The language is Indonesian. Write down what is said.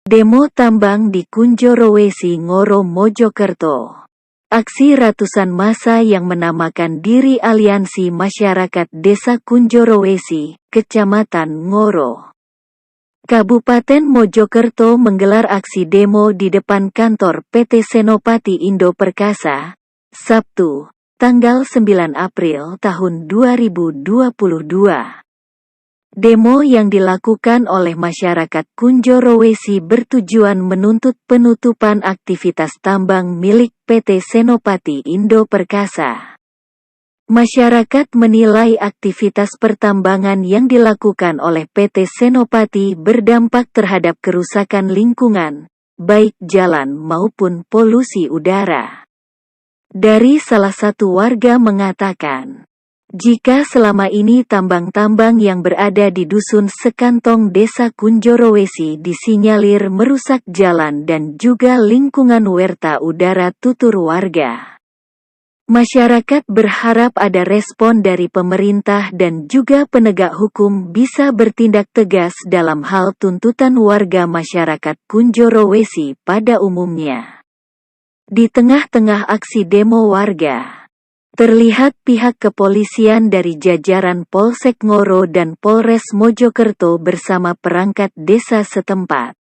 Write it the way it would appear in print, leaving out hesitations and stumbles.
Demo tambang di Kunjorowesi Ngoro Mojokerto. Aksi ratusan massa yang menamakan diri Aliansi Masyarakat Desa Kunjorowesi, Kecamatan Ngoro, Kabupaten Mojokerto menggelar aksi demo di depan kantor PT Senopati Indo Perkasa, Sabtu, tanggal 9 April tahun 2022. Demo yang dilakukan oleh masyarakat Kunjorowesi bertujuan menuntut penutupan aktivitas tambang milik PT Senopati Indo Perkasa. Masyarakat menilai aktivitas pertambangan yang dilakukan oleh PT Senopati berdampak terhadap kerusakan lingkungan, baik jalan maupun polusi udara. Dari salah satu warga mengatakan, jika selama ini tambang-tambang yang berada di Dusun Sekantong Desa Kunjorowesi disinyalir merusak jalan dan juga lingkungan werta udara tutur warga, masyarakat berharap ada respon dari pemerintah dan juga penegak hukum bisa bertindak tegas dalam hal tuntutan warga masyarakat Kunjorowesi pada umumnya. Di tengah-tengah aksi demo warga, terlihat pihak kepolisian dari jajaran Polsek Ngoro dan Polres Mojokerto bersama perangkat desa setempat.